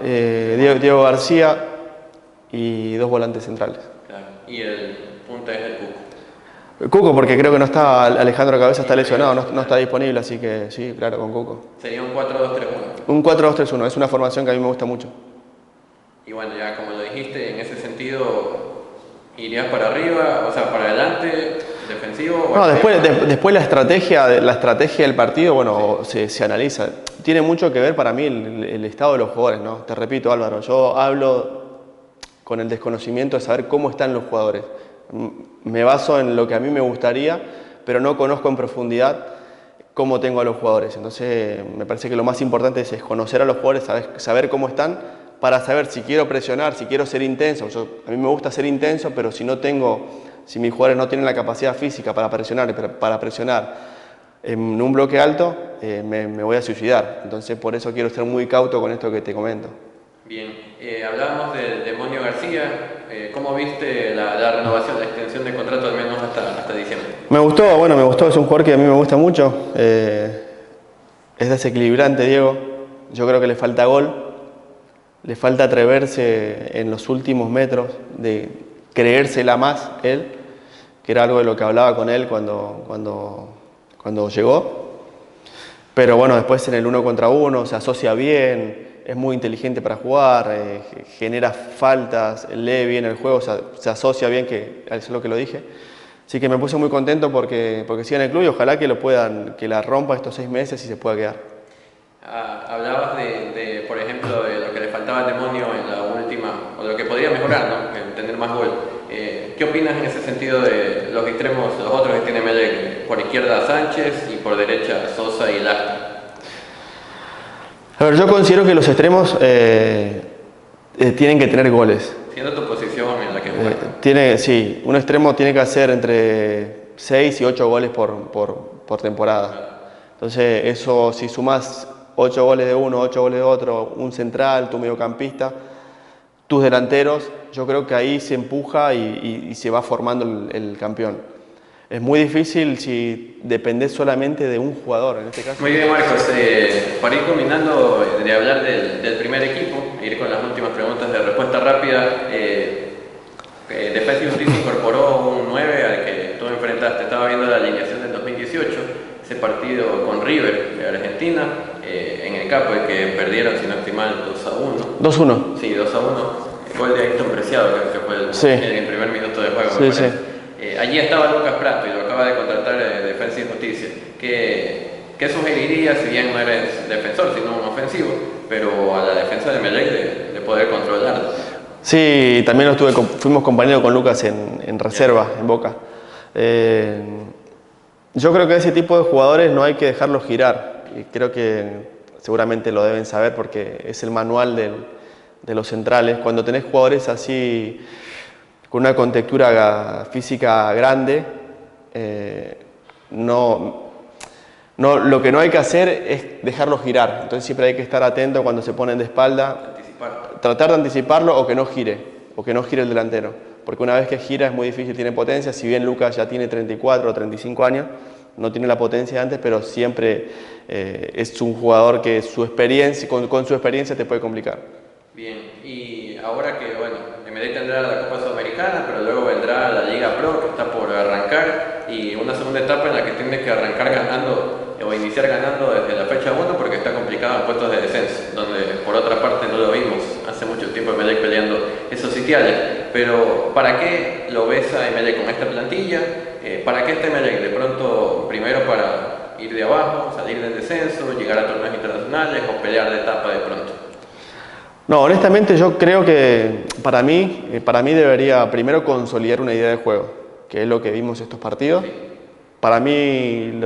Diego García y 2 volantes centrales. Claro. Y el punta es el Cuco. Cuco, porque creo que no está, Alejandro Cabeza está lesionado, no está disponible, así que sí, claro, con Cuco. Sería un 4-2-3-1. Un 4-2-3-1, es una formación que a mí me gusta mucho. Y bueno, ya como lo dijiste, en ese sentido, ¿irías para arriba, o sea, para adelante, defensivo? No, después la estrategia del partido, bueno, se analiza. Tiene mucho que ver para mí el estado de los jugadores, ¿no? Te repito, Álvaro, yo hablo con el desconocimiento de saber cómo están los jugadores. Me baso en lo que a mí me gustaría, pero no conozco en profundidad cómo tengo a los jugadores. Entonces, me parece que lo más importante es conocer a los jugadores, saber cómo están, para saber si quiero presionar, si quiero ser intenso. A mí me gusta ser intenso, pero si mis jugadores no tienen la capacidad física para presionar en un bloque alto, me voy a suicidar. Entonces, por eso quiero ser muy cauto con esto que te comento. Bien, hablábamos del Demonio García. ¿Cómo viste la renovación, la extensión de contrato al menos hasta diciembre? Me gustó, es un jugador que a mí me gusta mucho. Es desequilibrante, Diego. Yo creo que le falta gol. Le falta atreverse en los últimos metros, de creérsela más él, que era algo de lo que hablaba con él cuando llegó. Pero bueno, después en el 1 contra 1 se asocia bien, es muy inteligente para jugar, genera faltas, lee bien el juego, se asocia bien, que es lo que lo dije. Así que me puse muy contento porque siga en el club y ojalá que la rompa estos 6 meses y se pueda quedar. Hablabas por ejemplo, de lo que le faltaba al Demonio en la última, o lo que podría mejorar, ¿no? Tener más gol. ¿Qué opinas en ese sentido de los extremos, los otros que tiene Emelec? Por izquierda Sánchez y por derecha Sosa y Lastra. A ver, yo considero que los extremos tienen que tener goles. Siendo tu posición en la que juegas. Sí, un extremo tiene que hacer entre 6 y 8 goles por temporada. Entonces, eso, si sumas 8 goles de uno, 8 goles de otro, un central, tu mediocampista, tus delanteros, yo creo que ahí se empuja y se va formando el campeón. Es muy difícil si dependés solamente de un jugador, en este caso. Muy bien, Marcos. Para ir combinando de hablar del primer equipo, ir con las últimas preguntas de respuesta rápida, Defensa y Justicia incorporó un 9 al que tú enfrentaste. Estaba viendo la alineación del 2018, ese partido con River de Argentina, en el Capo, el que perdieron, si no estoy mal, 2-1. 2-1. Sí, 2-1. Gol de Ayrton Preciado, que fue el primer minuto de juego. Sí. Allí estaba Lucas Prato y lo acaba de contratar Defensa y Justicia. ¿Qué sugeriría, si bien no eres defensor, sino un ofensivo, pero a la defensa de Emelec de poder controlarlo? Sí, también fuimos compañeros con Lucas en reserva, en Boca. Yo creo que ese tipo de jugadores no hay que dejarlos girar. Y creo que seguramente lo deben saber porque es el manual de los centrales. Cuando tenés jugadores así, con una contextura física grande, lo que no hay que hacer es dejarlos girar. Entonces siempre hay que estar atento cuando se ponen de espalda. Tratar de anticiparlo o que no gire el delantero. Porque una vez que gira es muy difícil, tiene potencia. Si bien Lucas ya tiene 34 o 35 años, no tiene la potencia de antes, pero siempre es un jugador que con su experiencia te puede complicar. Bien, y ahora que, Emelec tendrá la Copa Sudamericana, pero luego vendrá la Liga Pro, que está por arrancar, y una segunda etapa en la que tienes que arrancar ganando, o iniciar ganando desde la fecha 1, porque está complicado en puestos de descenso, donde por otra parte no lo vimos hace mucho tiempo Emelec peleando esos sitiales. Pero ¿para qué lo ves a Emelec con esta plantilla? ¿Para qué está Emelec? De pronto, primero para ir de abajo, salir del descenso, llegar a torneos internacionales o pelear de etapa de pronto. No, honestamente yo creo que para mí debería primero consolidar una idea de juego, que es lo que vimos estos partidos. Sí. Para mí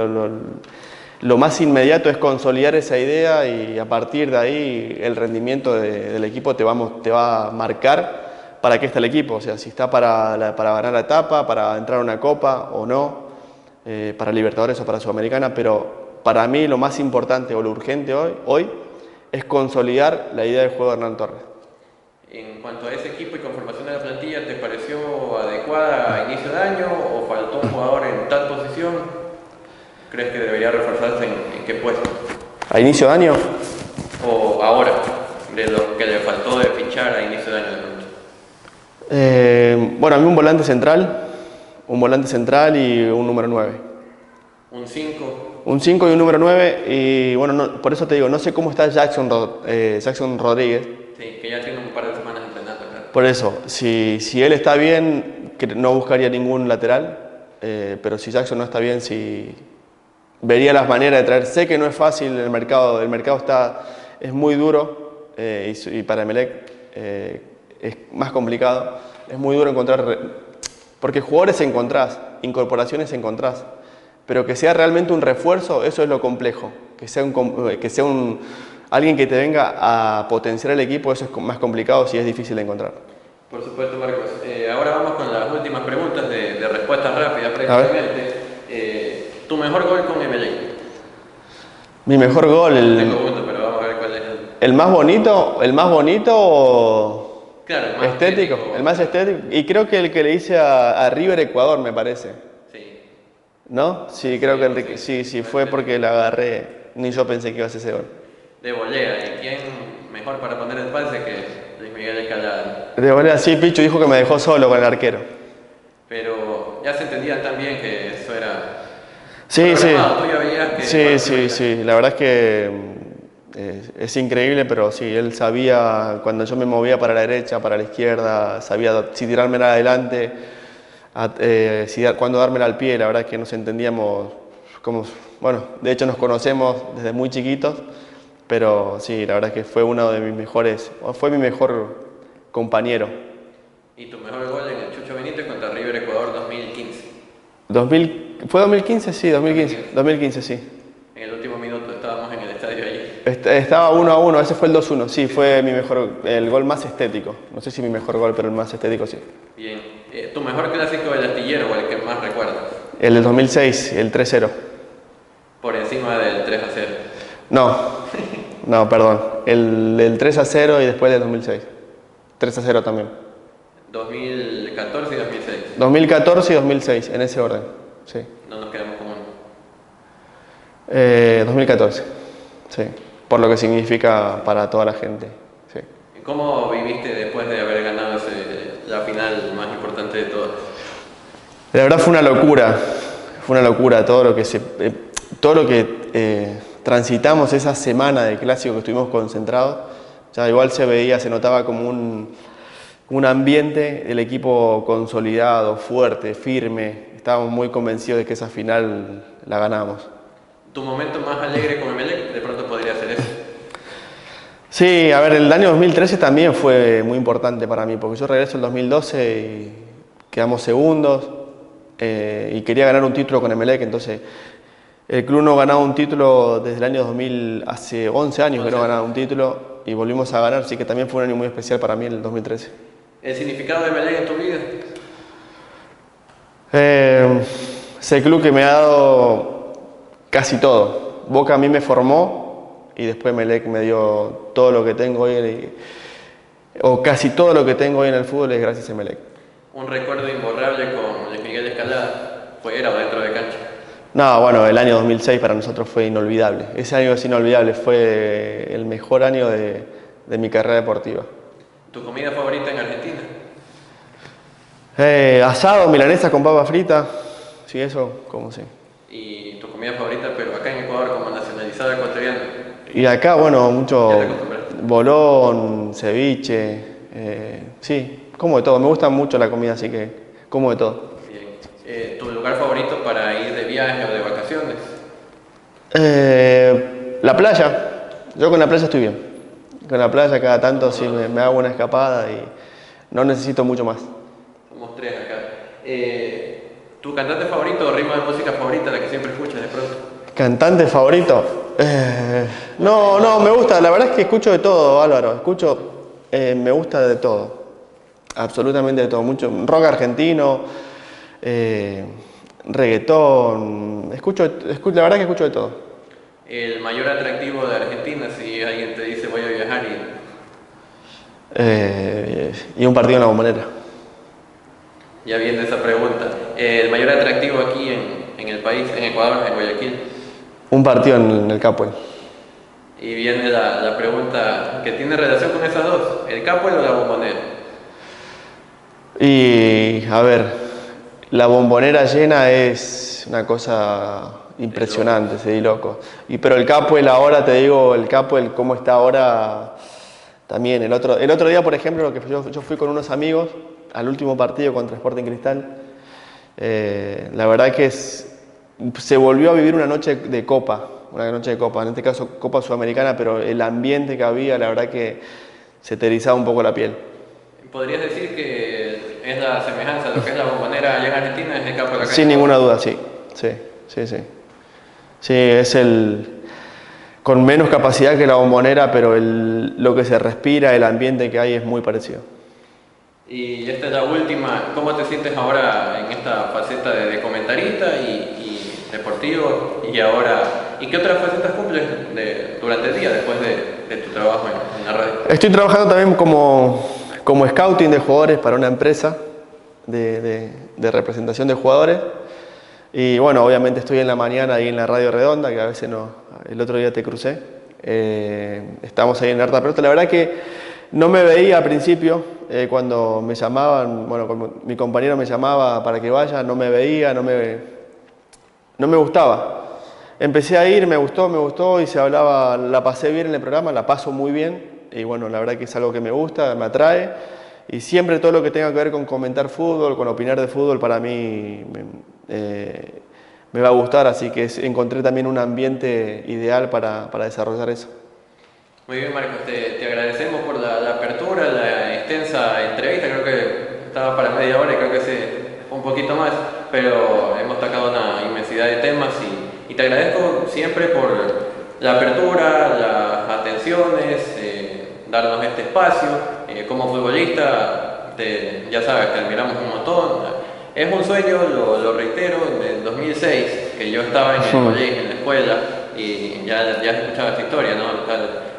lo más inmediato es consolidar esa idea y a partir de ahí el rendimiento del equipo te va a marcar para qué está el equipo, o sea, si está para ganar la etapa, para entrar a una copa o no, para Libertadores o para Sudamericana, pero para mí lo más importante o lo urgente hoy es consolidar la idea de juego de Hernán Torres. En cuanto a ese equipo y conformación de la plantilla, ¿te pareció adecuada a inicio de año o faltó un jugador en tal posición? ¿Crees que debería reforzarse en qué puesto? ¿A inicio de año? ¿O ahora, de lo que le faltó de fichar a inicio de año de pronto? Bueno, a mí un volante central y un número 9. ¿Un 5? Un 5 y un número 9 y bueno, por eso te digo, no sé cómo está Jackson Rodríguez. Sí, que ya tiene un par de semanas entrenando, claro. Por eso, si él está bien, no buscaría ningún lateral, pero si Jackson no está bien, vería las maneras de traer. Sé que no es fácil, el mercado es muy duro y para Emelec es más complicado. Es muy duro encontrar, porque jugadores encontrás, incorporaciones encontrás, pero que sea realmente un refuerzo, eso es lo complejo. Que sea alguien que te venga a potenciar el equipo, eso es más complicado si es difícil de encontrar. Por supuesto, Marcos. Ahora vamos con las últimas preguntas de respuesta rápida, prácticamente. ¿Tu mejor gol con Emelec? Mi mejor gol, Tengo gusto, pero vamos a ver cuál es el más bonito o claro, el más estético, el más estético. Y creo que el que le hice a River Ecuador, me parece. Sí. ¿No? Sí, creo que sí, fue porque la agarré. Ni yo pensé que iba a hacer ese gol. De volea, ¿y quién mejor para poner el pase que Luis Miguel Escalada? De volea, sí, Pichu dijo que me dejó solo con el arquero. Pero ya se entendía también que eso era... Sí, sí. Tú ya veías que Sí. La verdad es que es increíble, pero sí, él sabía cuando yo me movía para la derecha, para la izquierda, sabía si tirármela adelante, cuándo dármela al pie. La verdad es que nos entendíamos bueno, de hecho nos conocemos desde muy chiquitos, pero sí, la verdad es que fue fue mi mejor compañero. ¿Y tu mejor gol en el Chucho Benítez contra River Ecuador 2015? ¿Fue 2015? Sí, 2015, sí. En el último minuto estábamos en el estadio allí. Estaba 1-1, ese fue el 2-1, sí, fue el gol más estético. No sé si mi mejor gol, pero el más estético sí. Bien. ¿Tu mejor clásico del astillero o el que más recuerdas? El del 2006, el 3-0. Por encima del 3-0. No, perdón. El 3-0 y después del 2006. 3-0 también. 2014 y 2006. 2014 y 2006, en ese orden, sí. No nos quedamos con uno. 2014, sí. Por lo que significa para toda la gente, sí. ¿Cómo viviste después de haber ganado la final más importante de todas? La verdad fue una locura todo lo que transitamos esa semana de clásico que estuvimos concentrados. Ya igual se notaba como un ambiente del equipo consolidado, fuerte, firme. Estábamos muy convencidos de que esa final la ganábamos. ¿Tu momento más alegre con Emelec de pronto podría ser ese? Sí, a ver, el año 2013 también fue muy importante para mí, porque yo regreso en 2012 y quedamos segundos y quería ganar un título con Emelec, entonces el club no ganaba un título desde el año 2000, hace 11 años que no ganaba un título y volvimos a ganar, así que también fue un año muy especial para mí el 2013. ¿El significado de Emelec en tu vida? Es el club que me ha dado casi todo. Boca a mí me formó y después Emelec me dio todo lo que tengo hoy, o casi todo lo que tengo hoy en el fútbol es gracias a Emelec. ¿Un recuerdo imborrable con Luis Miguel Escalada, fuera o dentro de cancha? No, bueno, el año 2006 para nosotros fue inolvidable. Ese año es inolvidable, fue el mejor año de mi carrera deportiva. ¿Tu comida favorita en Argentina? Asado, milanesa con papa frita, sí, eso, como sí. ¿Y tu comida favorita, pero acá en Ecuador como nacionalizada ecuatoriana? Y acá, bueno, mucho ¿Ya te acostumbraste? bolón, ceviche, sí, como de todo. Me gusta mucho la comida, así que como de todo. Bien. ¿Tu lugar favorito para ir de viaje o de vacaciones? La playa. Yo con la playa estoy bien. Con la playa cada tanto sí me hago una escapada y no necesito mucho más. Somos tres acá. ¿Tu cantante favorito o ritmo de música favorita, la que siempre escuchas de pronto? ¿Cantante favorito? No, me gusta. La verdad es que escucho de todo, Álvaro. Me gusta de todo. Absolutamente de todo. Mucho rock argentino, reggaetón. La verdad que escucho de todo. El mayor atractivo de Argentina, si alguien te dice voy a viajar Y un partido en la Bombonera. Ya viene esa pregunta. El mayor atractivo aquí en el país, en Ecuador, en Guayaquil. Un partido en el Capuel. Y viene la pregunta que tiene relación con esas dos, ¿el Capuel o la Bombonera? Y a ver, la Bombonera llena es una cosa impresionante, se di loco. Pero el Capuel ahora, te digo, el Capuel cómo está ahora, también. El otro día, por ejemplo, yo fui con unos amigos al último partido contra Sporting Cristal. La verdad que se volvió a vivir una noche de copa, en este caso Copa Sudamericana, pero el ambiente que había, la verdad que se te erizaba un poco la piel. ¿Podrías decir que es la semejanza de lo que es la Bombonera allá en Argentina, es el Capuel acá? Sin ninguna duda, sí. Sí, es con menos capacidad que la Bombonera, pero lo que se respira, el ambiente que hay es muy parecido. Y esta es la última. ¿Cómo te sientes ahora en esta faceta de comentarista y deportivo? ¿Y qué otras facetas cumples durante el día después de tu trabajo en la radio? Estoy trabajando también como scouting de jugadores para una empresa de representación de jugadores. Y bueno, obviamente estoy en la mañana ahí en la Radio Redonda, que a veces no, el otro día te crucé. Estamos ahí en Harta Pelota. La verdad que no me veía al principio, cuando me llamaban, bueno, cuando mi compañero me llamaba para que vaya, no me veía, no me gustaba. Empecé a ir, me gustó y la pasé bien en el programa, la paso muy bien. Y bueno, la verdad que es algo que me gusta, me atrae. Y siempre todo lo que tenga que ver con comentar fútbol, con opinar de fútbol, para mí me va a gustar. Así que encontré también un ambiente ideal para desarrollar eso. Muy bien, Marcos, te agradecemos por la apertura, la extensa entrevista. Creo que estaba para media hora y creo que fue un poquito más, pero hemos tocado una inmensidad de temas y te agradezco siempre por la apertura, las atenciones, darnos este espacio. Como futbolista, ya sabes, te admiramos un montón. Es un sueño, lo reitero, en el 2006, que yo estaba en el colegio, en la escuela, y ya has escuchado esta historia, ¿no?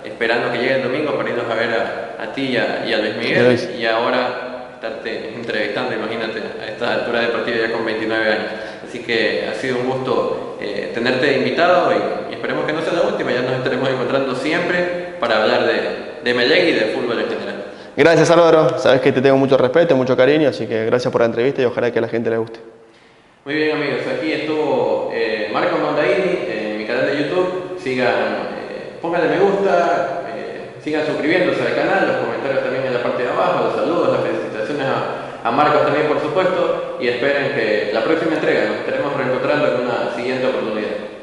Esperando que llegue el domingo para irnos a ver a ti y a Luis Miguel, y ahora estarte entrevistando, imagínate, a esta altura deportiva ya con 29 años. Así que ha sido un gusto tenerte invitado y esperemos que no sea la última, ya nos estaremos encontrando siempre para hablar de Melec y de fútbol en general. Gracias, Álvaro, sabes que te tengo mucho respeto, mucho cariño, así que gracias por la entrevista y ojalá que a la gente le guste. Muy bien, amigos, aquí estuvo Marcos Mondaini en mi canal de YouTube. Pónganle me gusta, sigan suscribiéndose al canal, los comentarios también en la parte de abajo, los saludos, las felicitaciones a Marcos también, por supuesto, y esperen que la próxima entrega nos estaremos reencontrando en una siguiente oportunidad.